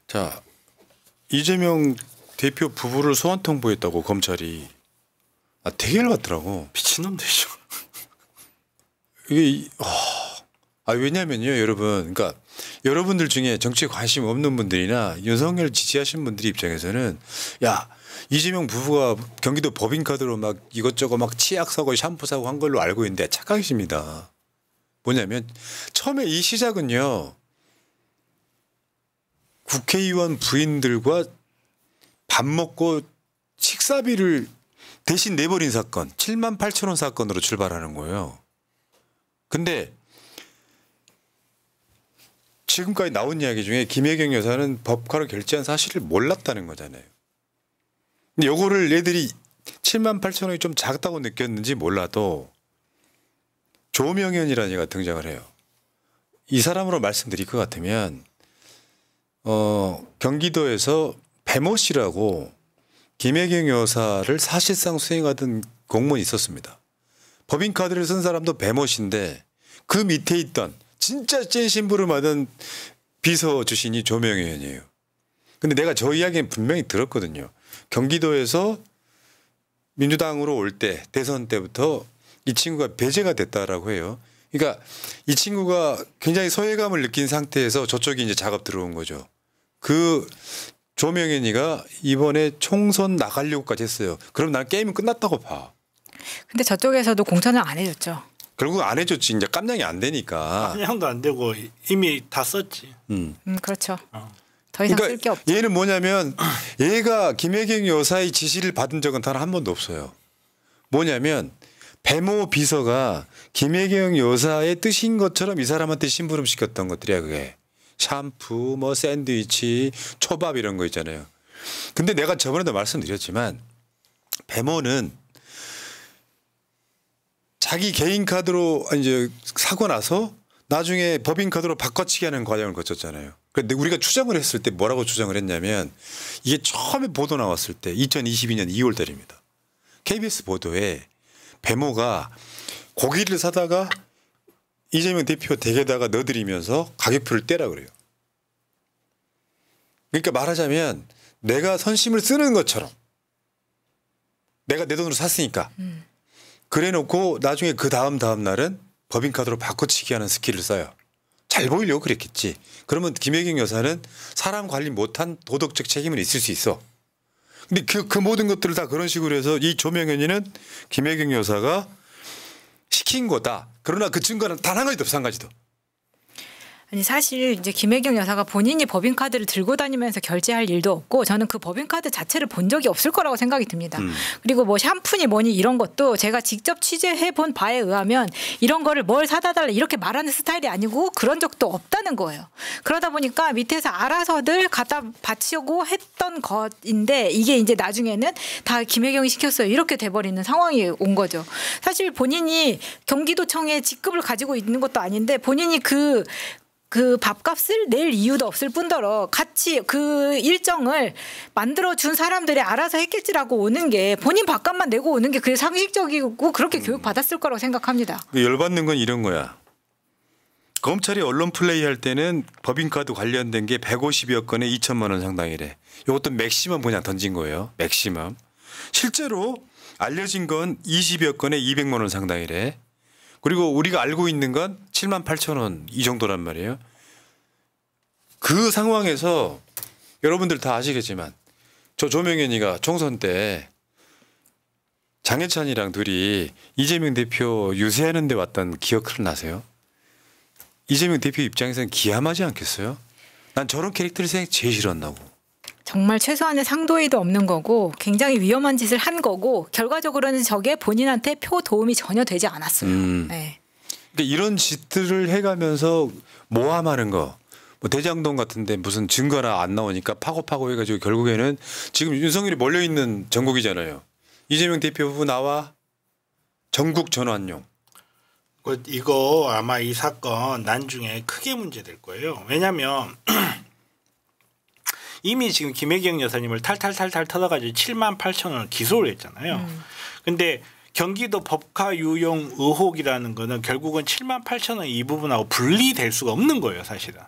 자, 이재명 대표 부부를 소환 통보했다고 검찰이. 되게 열받더라고. 미친놈들이죠. 이게 왜냐면요, 여러분. 그러니까 여러분들 중에 정치에 관심 없는 분들이나 윤석열 지지하시는 분들 입장에서는 야, 이재명 부부가 경기도 법인카드로 막 이것저것 막 치약 사고 샴푸 사고 한 걸로 알고 있는데 착각이십니다. 뭐냐면 처음에 이 시작은요. 국회의원 부인들과 밥 먹고 식사비를 대신 내버린 사건, 7만 8천 원 사건으로 출발하는 거예요. 근데 지금까지 나온 이야기 중에 김혜경 여사는 법카로 결제한 사실을 몰랐다는 거잖아요. 근데 요거를 얘들이 7만 8천 원이 좀 작다고 느꼈는지 몰라도 조명현이라는 얘가 등장을 해요. 이 사람으로 말씀드릴 것 같으면 경기도에서 배모 씨라고 김혜경 여사를 사실상 수행하던 공무원이 있었습니다. 법인카드를 쓴 사람도 배모 씨인데 그 밑에 있던 진짜 찐 심부름하던 비서 출신이 조명현이에요. 근데 내가 저 이야기는 분명히 들었거든요. 경기도에서 민주당으로 올 때 대선 때부터 이 친구가 배제가 됐다라고 해요. 그러니까 이 친구가 굉장히 소외감을 느낀 상태에서 저쪽이 이제 작업 들어온 거죠. 그 조명현이가 이번에 총선 나가려고까지 했어요. 그럼 나는 게임은 끝났다고 봐. 근데 저쪽에서도 공천을 안 해줬죠. 결국 안 해줬지. 이제 깜냥이 안 되니까. 깜냥도 안 되고 이미 다 썼지. 그렇죠. 더 이상 쓸 게 없죠. 얘는 뭐냐면 얘가 김혜경 여사의 지시를 받은 적은 단 한 번도 없어요. 뭐냐면 배모 비서가 김혜경 여사의 뜻인 것처럼 이 사람한테 심부름 시켰던 것들이야 그게. 샴푸, 뭐 샌드위치, 초밥 이런 거 있잖아요. 근데 내가 저번에도 말씀드렸지만 배모는 자기 개인 카드로 이제 사고 나서 나중에 법인 카드로 바꿔치기 하는 과정을 거쳤잖아요. 그런데 우리가 추정을 했을 때 뭐라고 추정을 했냐면 이게 처음에 보도 나왔을 때 2022년 2월 달입니다. KBS 보도에 배모가 고기를 사다가 이재명 대표 댁에다가 넣어드리면서 가격표를 떼라 그래요. 그러니까 말하자면 내가 선심을 쓰는 것처럼 내가 내 돈으로 샀으니까 그래 놓고 나중에 그 다음 날은 법인카드로 바꿔치기 하는 스킬을 써요. 잘 보이려고 그랬겠지. 그러면 김혜경 여사는 사람 관리 못한 도덕적 책임은 있을 수 있어. 근데 그 모든 것들을 다 그런 식으로 해서 이 조명현이는 김혜경 여사가 시킨 거다. 그러나 그 증거는 단 한 가지도 없어. 한 가지도. 아니 사실 이제 김혜경 여사가 본인이 법인카드를 들고 다니면서 결제할 일도 없고 저는 그 법인카드 자체를 본 적이 없을 거라고 생각이 듭니다. 그리고 뭐 샴푸니 뭐니 이런 것도 제가 직접 취재해 본 바에 의하면 이런 거를 뭘 사다 달라 이렇게 말하는 스타일이 아니고 그런 적도 없다는 거예요. 그러다 보니까 밑에서 알아서들 갖다 바치고 했던 것인데 이게 이제 나중에는 다 김혜경이 시켰어요. 이렇게 돼버리는 상황이 온 거죠. 사실 본인이 경기도청에 직급을 가지고 있는 것도 아닌데 본인이 그 밥값을 낼 이유도 없을 뿐더러 같이 그 일정을 만들어준 사람들이 알아서 했겠지라고 오는 게 본인 밥값만 내고 오는 게 그게 상식적이고 그렇게 교육받았을 거라고 생각합니다. 열받는 건 이런 거야. 검찰이 언론 플레이할 때는 법인카드 관련된 게 150여 건에 2천만 원 상당이래. 이것도 맥시멈 그냥 던진 거예요. 맥시멈. 실제로 알려진 건 20여 건에 200만 원 상당이래. 그리고 우리가 알고 있는 건 7만 8천 원 이 정도란 말이에요. 그 상황에서 여러분들 다 아시겠지만 저 조명현이가 총선 때 장해찬이랑 둘이 이재명 대표 유세하는 데 왔던 기억 나세요? 이재명 대표 입장에서는 기함하지 않겠어요? 난 저런 캐릭터를 제일 싫어한다고. 정말 최소한의 상도의도 없는 거고 굉장히 위험한 짓을 한 거고 결과적으로는 저게 본인한테 표 도움이 전혀 되지 않았어요. 네. 그러니까 이런 짓들을 해가면서 모함하는 거. 뭐 대장동 같은데 무슨 증거나 안 나오니까 파고 해가지고 결국에는 지금 윤석열이 몰려있는 전국이잖아요. 이재명 대표 후보 나와 전국 전환용. 이거 아마 이 사건 나중에 크게 문제될 거예요. 왜냐하면 이미 지금 김혜경 여사님을 탈탈탈탈 털어가지고 7만 8천 원을 기소를 했잖아요. 근데 경기도 법카 유용 의혹이라는 거는 결국은 7만 8천 원 이 부분하고 분리될 수가 없는 거예요, 사실은.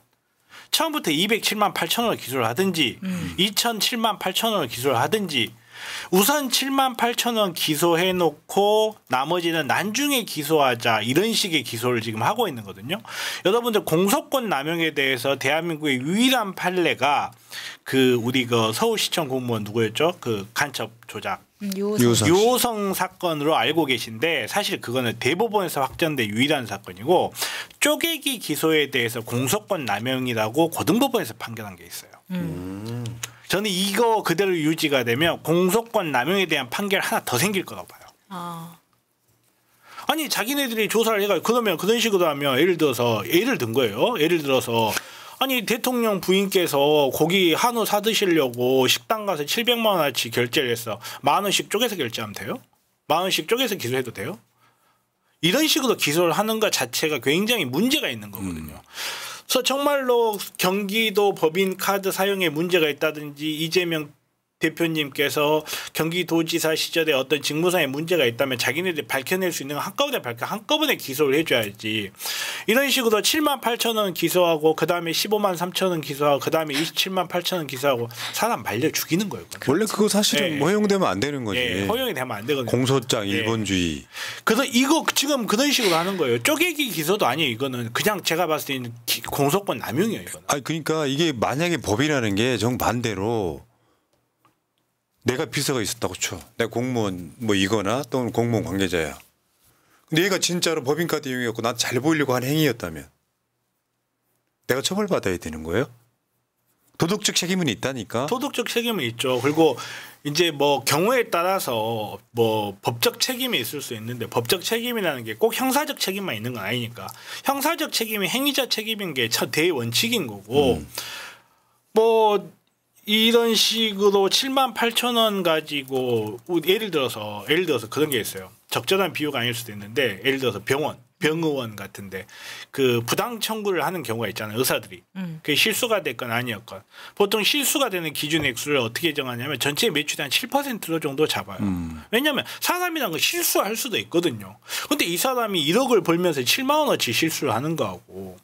처음부터 207만 8천 원을 기소를 하든지 2007만 8천 원을 기소를 하든지 우선 7만 8천 원 기소해놓고 나머지는 나중에 기소하자 이런 식의 기소를 지금 하고 있는 거거든요. 여러분들 공소권 남용에 대해서 대한민국의 유일한 판례가 그 우리 그 서울시청 공무원 누구였죠? 그 간첩 조작. 유호성 사건으로 알고 계신데 사실 그거는 대법원에서 확정된 유일한 사건이고 쪼개기 기소에 대해서 공소권 남용이라고 고등법원에서 판결한 게 있어요. 저는 이거 그대로 유지가 되면 공소권 남용에 대한 판결 하나 더 생길 거라고 봐요. 아니 자기네들이 조사를 해가지고 그러면 그런 식으로 하면 예를 든 거예요. 예를 들어서 아니 대통령 부인께서 고기 한우 사 드시려고 식당 가서 700만 원어치 결제를 했어. 10,000원씩 쪼개서 결제하면 돼요? 10,000원씩 쪼개서 기소해도 돼요? 이런 식으로 기소를 하는 것 자체가 굉장히 문제가 있는 거거든요. 그래서 정말로 경기도 법인카드 사용에 문제가 있다든지 이재명 대표님께서 경기도지사 시절에 어떤 직무상에 문제가 있다면 자기네들이 밝혀낼 수 있는 건 한꺼번에 기소를 해줘야지. 이런 식으로 7만 8천 원 기소하고 그다음에 15만 3천 원 기소하고 그다음에 27만 8천 원 기소하고 사람 말려 죽이는 거예요. 원래 그거 사실은 허용되면 안 되는 거지. 허용이 되면 안 되거든요. 공소장 일본주의. 그래서 이거 지금 그런 식으로 하는 거예요. 쪼개기 기소도 아니에요. 이거는 그냥 제가 봤을 때는 공소권 남용이에요. 이거는. 아니 그러니까 이게 만약에 법이라는 게 정반대로 내가 비서가 있었다고 쳐. 내가 공무원 뭐 이거나 또는 공무원 관계자야. 근데 얘가 진짜로 법인카드 이용했고 난 잘 보이려고 한 행위였다면 내가 처벌받아야 되는 거예요? 도덕적 책임은 있다니까. 도덕적 책임은 있죠. 그리고 이제 뭐 경우에 따라서 뭐 법적 책임이 있을 수 있는데 법적 책임이라는 게 꼭 형사적 책임만 있는 건 아니니까 형사적 책임이 행위자 책임인 게 대원칙인 거고 뭐 이런 식으로 7만 8천 원 가지고 예를 들어서 그런 게 있어요. 적절한 비유가 아닐 수도 있는데 예를 들어서 병의원 같은데 그 부당 청구를 하는 경우가 있잖아요. 의사들이. 그게 실수가 됐건 아니었건. 보통 실수가 되는 기준 액수를 어떻게 정하냐면 전체 매출의 한 7% 정도 잡아요. 왜냐하면 사람이란 건 실수할 수도 있거든요. 근데 이 사람이 1억을 벌면서 7만 원어치 실수를 하는 거하고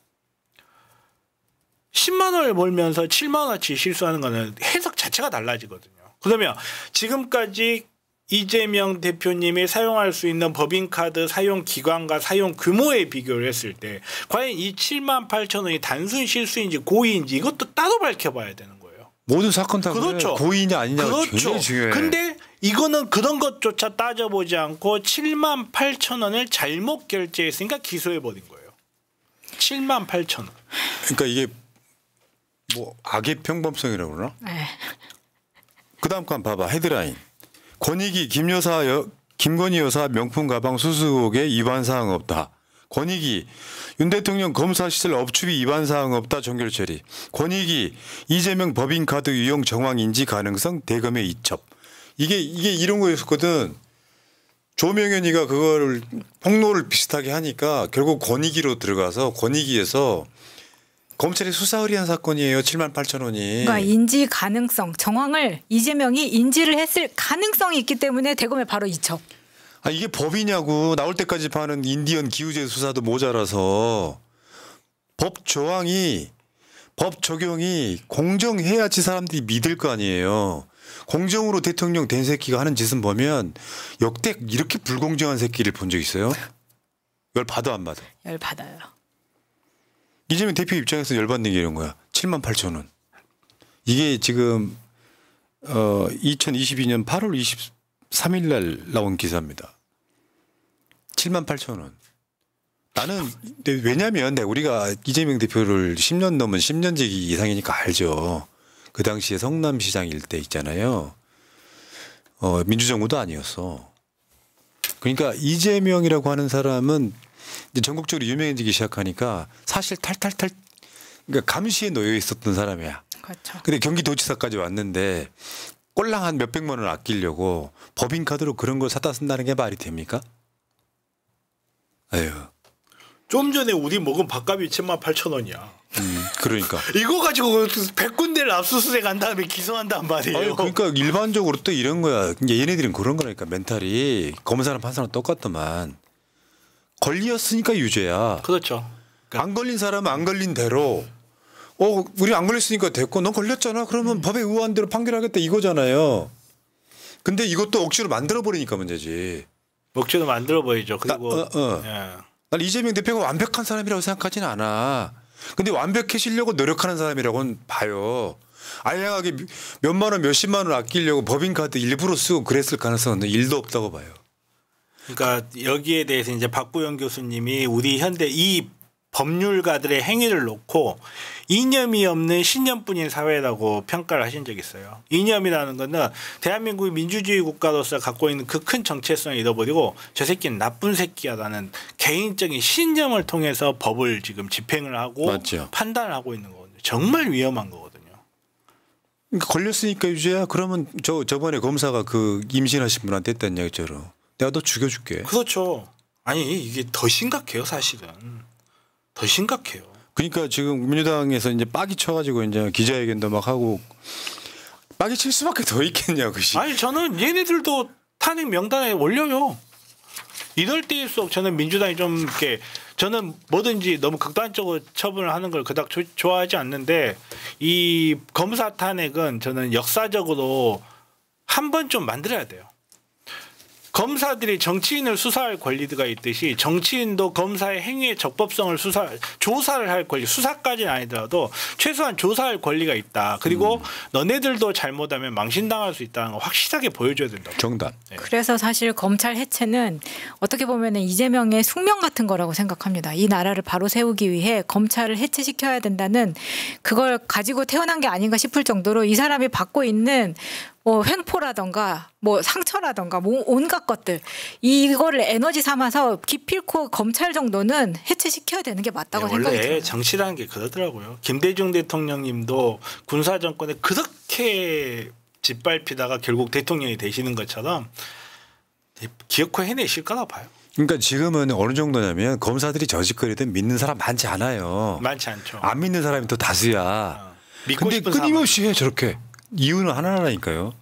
10만 원을 벌면서 7만 원어치 실수하는 거는 해석 자체가 달라지거든요. 그러면 지금까지 이재명 대표님이 사용할 수 있는 법인카드 사용 기간과 사용 규모에 비교를 했을 때 과연 이 7만 8천 원이 단순 실수인지 고의인지 이것도 따로 밝혀봐야 되는 거예요. 모든 사건 다 그렇죠. 고의냐 아니냐가 그렇죠. 굉장히 중요해요. 근데 이거는 그런 것조차 따져보지 않고 7만 8천 원을 잘못 결제했으니까 기소해버린 거예요. 7만 8천 원. 그러니까 이게 뭐 악의 평범성이라고 그러나? 네. 그다음 건 봐봐. 헤드라인. 권익위 김건희 여사 명품 가방 수수 의혹에 위반 사항 없다. 권익위 윤 대통령 검사 시절 업추비 위반 사항 없다. 종결 처리. 권익위 이재명 법인카드 유용 정황 인지 가능성 대검에 이첩. 이게 이런 거였었거든. 조명현이가 그거를 폭로를 비슷하게 하니까 결국 권익위로 들어가서 권익위에서 검찰이 수사 의뢰한 사건이에요. 7만 8천 원이. 그러니까 인지 가능성 정황을 이재명이 인지를 했을 가능성이 있기 때문에 대검에 바로 이첩. 아 이게 법이냐고. 나올 때까지 파는 인디언 기우제 수사도 모자라서 법 조항이 법 적용이 공정해야지 사람들이 믿을 거 아니에요. 공정으로 대통령 된 새끼가 하는 짓은 보면 역대 이렇게 불공정한 새끼를 본 적 있어요? 열 받아 안 받아? 열 받아요. 이재명 대표 입장에서 열받는 게 이런 거야. 7만 8천 원. 이게 지금 2022년 8월 23일 날 나온 기사입니다. 7만 8천 원. 나는 왜냐하면 우리가 이재명 대표를 10년 넘은 10년지 이상이니까 알죠. 그 당시에 성남시장 일대 있잖아요. 민주정부도 아니었어. 그러니까 이재명이라고 하는 사람은 이제 전국적으로 유명해지기 시작하니까 사실 탈탈탈 그러니까 감시에 놓여 있었던 사람이야. 그렇죠. 근데 경기도지사까지 왔는데 꼴랑 한 몇백만 원 아끼려고 법인카드로 그런 걸 사다 쓴다는 게 말이 됩니까? 아유. 좀 전에 우리 먹은 밥값이 7만 8천 원이야. 그러니까. 이거 가지고 100군데를 압수수색 한 다음에 기소한단 말이에요. 아유, 그러니까 일반적으로 또 이런 거야. 이제 얘네들은 그런 거니까 멘탈이 검사랑 판사랑 똑같더만. 걸렸으니까 유죄야. 그렇죠. 안 걸린 사람은 안 걸린 대로 우리 안 걸렸으니까 됐고 넌 걸렸잖아. 그러면 법에 의한 대로 판결하겠다 이거잖아요. 근데 이것도 억지로 만들어버리니까 문제지. 억지로 만들어버리죠. 그리고 난 이재명 대표가 완벽한 사람이라고 생각하지는 않아. 근데 완벽해지려고 노력하는 사람이라고는 봐요. 알량하게 몇만 원, 몇십만 원 아끼려고 법인카드 일부러 쓰고 그랬을 가능성은 1도 없다고 봐요. 그러니까 여기에 대해서 이제 박구영 교수님이 우리 현대 이 법률가들의 행위를 놓고 이념이 없는 신념뿐인 사회라고 평가를 하신 적이 있어요. 이념이라는 거는 대한민국이 민주주의 국가로서 갖고 있는 그 큰 정체성을 잃어버리고 저 새끼는 나쁜 새끼야라는 개인적인 신념을 통해서 법을 지금 집행을 하고 맞죠. 판단을 하고 있는 거거든요. 정말 위험한 거거든요. 그러니까 걸렸으니까 유죄야. 그러면 저번에 검사가 그 임신하신 분한테 했던 얘기처럼 내가 너 죽여줄게. 그렇죠. 아니 이게 더 심각해요 사실은. 더 심각해요. 그러니까 지금 민주당에서 이제 빡이 쳐가지고 이제 기자회견도 막 하고 빡이 칠 수밖에 더 있겠냐 그시. 아니 저는 얘네들도 탄핵 명단에 올려요. 이럴 때일수록 저는 민주당이 좀 이렇게 저는 뭐든지 너무 극단적으로 처분을 하는 걸 그닥 좋아하지 않는데 이 검사 탄핵은 저는 역사적으로 한 번 좀 만들어야 돼요. 검사들이 정치인을 수사할 권리가 있듯이 정치인도 검사의 행위의 적법성을 조사를 할 권리, 수사까지는 아니더라도 최소한 조사할 권리가 있다. 그리고 너네들도 잘못하면 망신당할 수 있다는 걸 확실하게 보여줘야 된다고. 정답. 네. 그래서 사실 검찰 해체는 어떻게 보면 이재명의 숙명 같은 거라고 생각합니다. 이 나라를 바로 세우기 위해 검찰을 해체시켜야 된다는 그걸 가지고 태어난 게 아닌가 싶을 정도로 이 사람이 받고 있는 횡포라던가 상처라던가 온갖 것들 이거를 에너지 삼아서 기필코 검찰 정도는 해체시켜야 되는 게 맞다고 생각이 들어요. 원래 정치라는 게 그러더라고요. 김대중 대통령님도 군사 정권에 그렇게 짓밟히다가 결국 대통령이 되시는 것처럼 기어코 해내실 거라 봐요. 그러니까 지금은 어느 정도냐면 검사들이 저짓거리든 믿는 사람 많지 않아요. 많지 않죠. 안 믿는 사람이 더 다수야. 믿고 근데 싶은 끊임없이 해 저렇게. 이유는 하나라니까요.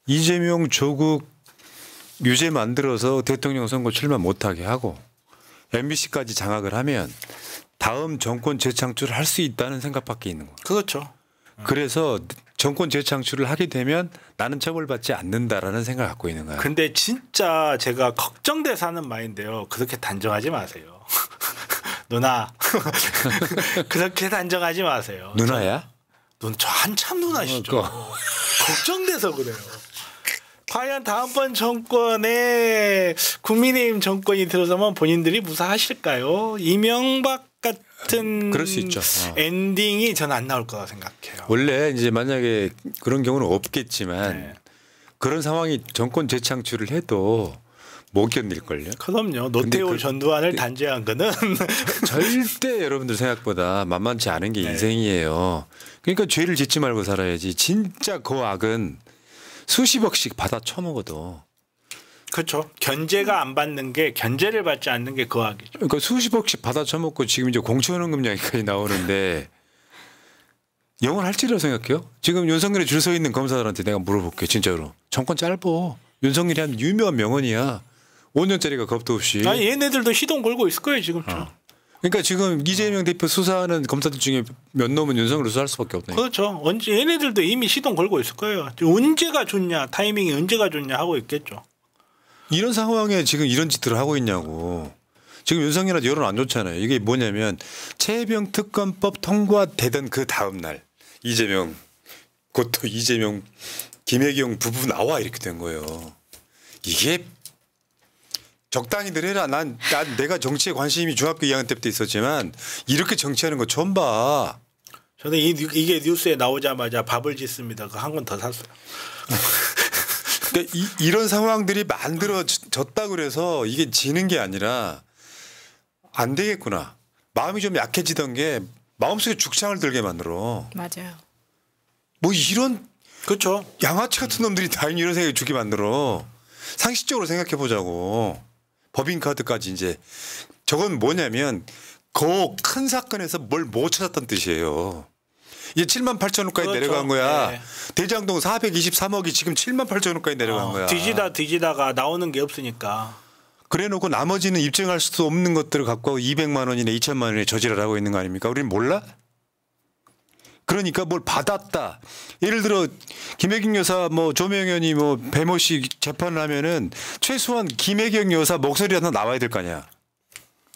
이재명 조국 유죄 만들어서 대통령 선거 출마 못하게 하고 MBC까지 장악을 하면 다음 정권 재창출을 할 수 있다는 생각밖에 있는 거예요. 그렇죠. 그래서 정권 재창출을 하게 되면 나는 처벌받지 않는다라는 생각을 갖고 있는 거예요. 근데 진짜 제가 걱정돼서 하는 말인데요. 그렇게 단정하지 마세요. 누나. 그렇게 단정하지 마세요. 누나야? 저 한참 누나시죠. 걱정돼서 그래요. 과연 다음번 정권에 국민의힘 정권이 들어서면 본인들이 무사하실까요? 이명박 같은 그럴 수 있죠. 엔딩이 저는 안 나올 거라 생각해요. 원래 이제 만약에 그런 경우는 없겠지만 네. 그런 상황이 정권 재창출을 해도 못 견딜걸요. 그럼요. 노태우 전두환을 단죄한 거는 절대 여러분들 생각보다 만만치 않은 게 인생이에요. 그러니까 죄를 짓지 말고 살아야지. 진짜 그 악은 수십억씩 받아 처먹어도. 그렇죠. 견제가 안 받는 게 견제를 받지 않는 게 그 악이죠. 그러니까 수십억씩 받아 처먹고 지금 이제 공천원금 이야기까지 나오는데 영원할지라고 생각해요? 지금 윤석열에 줄 서 있는 검사들한테 내가 물어볼게 진짜로. 정권 짧어. 윤석열이 한 유명한 명언이야. 5년짜리가 겁도 없이. 아니 얘네들도 시동 걸고 있을 거예요 지금. 그러니까 지금 이재명 대표 수사하는 검사들 중에 몇 놈은 윤석열을 수사할 수밖에 없네. 그렇죠. 언제 얘네들도 이미 시동 걸고 있을 거예요. 언제가 좋냐, 타이밍이 언제가 좋냐 하고 있겠죠. 이런 상황에 지금 이런 짓들을 하고 있냐고. 지금 윤석열한테 여론 안 좋잖아요. 이게 뭐냐면 최혜병 특검법 통과되던 그 다음 날 이재명 그것도 이재명 김혜경 부부 나와 이렇게 된 거예요. 이게 적당히들 해라. 난 내가 정치에 관심이 중학교 2학년 때부터 있었지만 이렇게 정치하는 거 처음 봐. 저는 이게 뉴스에 나오자마자 밥을 짓습니다. 그 한 건 더 샀어요. 그러니까 이런 상황들이 만들어졌다 그래서 이게 지는 게 아니라 안 되겠구나. 마음이 좀 약해지던 게 마음속에 죽창을 들게 만들어. 맞아요. 뭐 이런 그렇죠. 양아치 같은 놈들이 다 이런 생각이 죽게 만들어. 상식적으로 생각해 보자고. 법인카드까지 이제 저건 뭐냐면 그 큰 사건에서 뭘 못 찾았던 뜻이에요. 이제 7만 8천 원까지 그렇죠. 내려간 거야. 네. 대장동 423억이 지금 7만 8천 원까지 내려간 거야. 뒤지다가 나오는 게 없으니까. 그래놓고 나머지는 입증할 수도 없는 것들을 갖고 200만 원이나 2천만 원에 저지를 하고 있는 거 아닙니까? 우리는 몰라? 그러니까 뭘 받았다. 예를 들어 김혜경 여사 뭐 조명현이 뭐 배모 씨 재판을 하면은 최소한 김혜경 여사 목소리라도 나와야 될 거 아니야.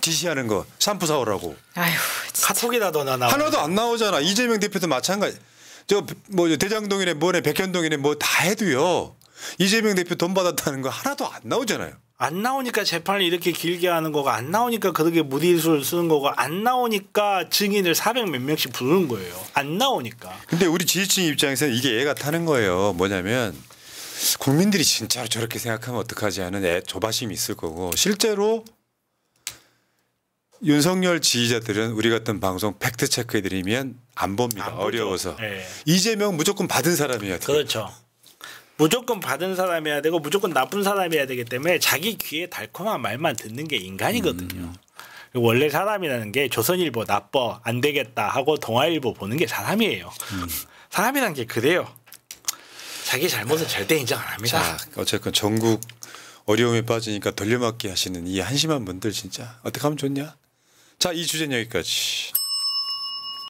지시하는 거 샴푸 사오라고. 아휴, 진짜. 카톡이라도 나와. 하나도 안 나오잖아. 이재명 대표도 마찬가지. 저 뭐 대장동이네 뭐네 백현동이네 뭐 다 해도요. 이재명 대표 돈 받았다는 거 하나도 안 나오잖아요. 안 나오니까 재판을 이렇게 길게 하는 거가 안 나오니까 그렇게 무리수를 쓰는 거가 안 나오니까 증인을 400 몇 명씩 부르는 거예요. 안 나오니까. 근데 우리 지지층 입장에서는 이게 애가 타는 거예요. 뭐냐면 국민들이 진짜로 저렇게 생각하면 어떡하지 하는 조바심이 있을 거고 실제로 윤석열 지지자들은 우리 같은 방송 팩트 체크해드리면 안 봅니다. 안 보죠. 어려워서. 네. 이재명 무조건 받은 사람이야. 그렇죠. 무조건 받은 사람이어야 되고 무조건 나쁜 사람이어야 되기 때문에 자기 귀에 달콤한 말만 듣는 게 인간이거든요. 원래 사람이라는 게 조선일보 나빠 안 되겠다 하고 동아일보 보는 게 사람이에요. 사람이란 게 그래요. 자기 잘못은 절대 인정 안 합니다. 자, 어쨌건 전국 어려움에 빠지니까 돌려막기 하시는 이 한심한 분들 진짜 어떻게 하면 좋냐? 자, 이 주제는 여기까지.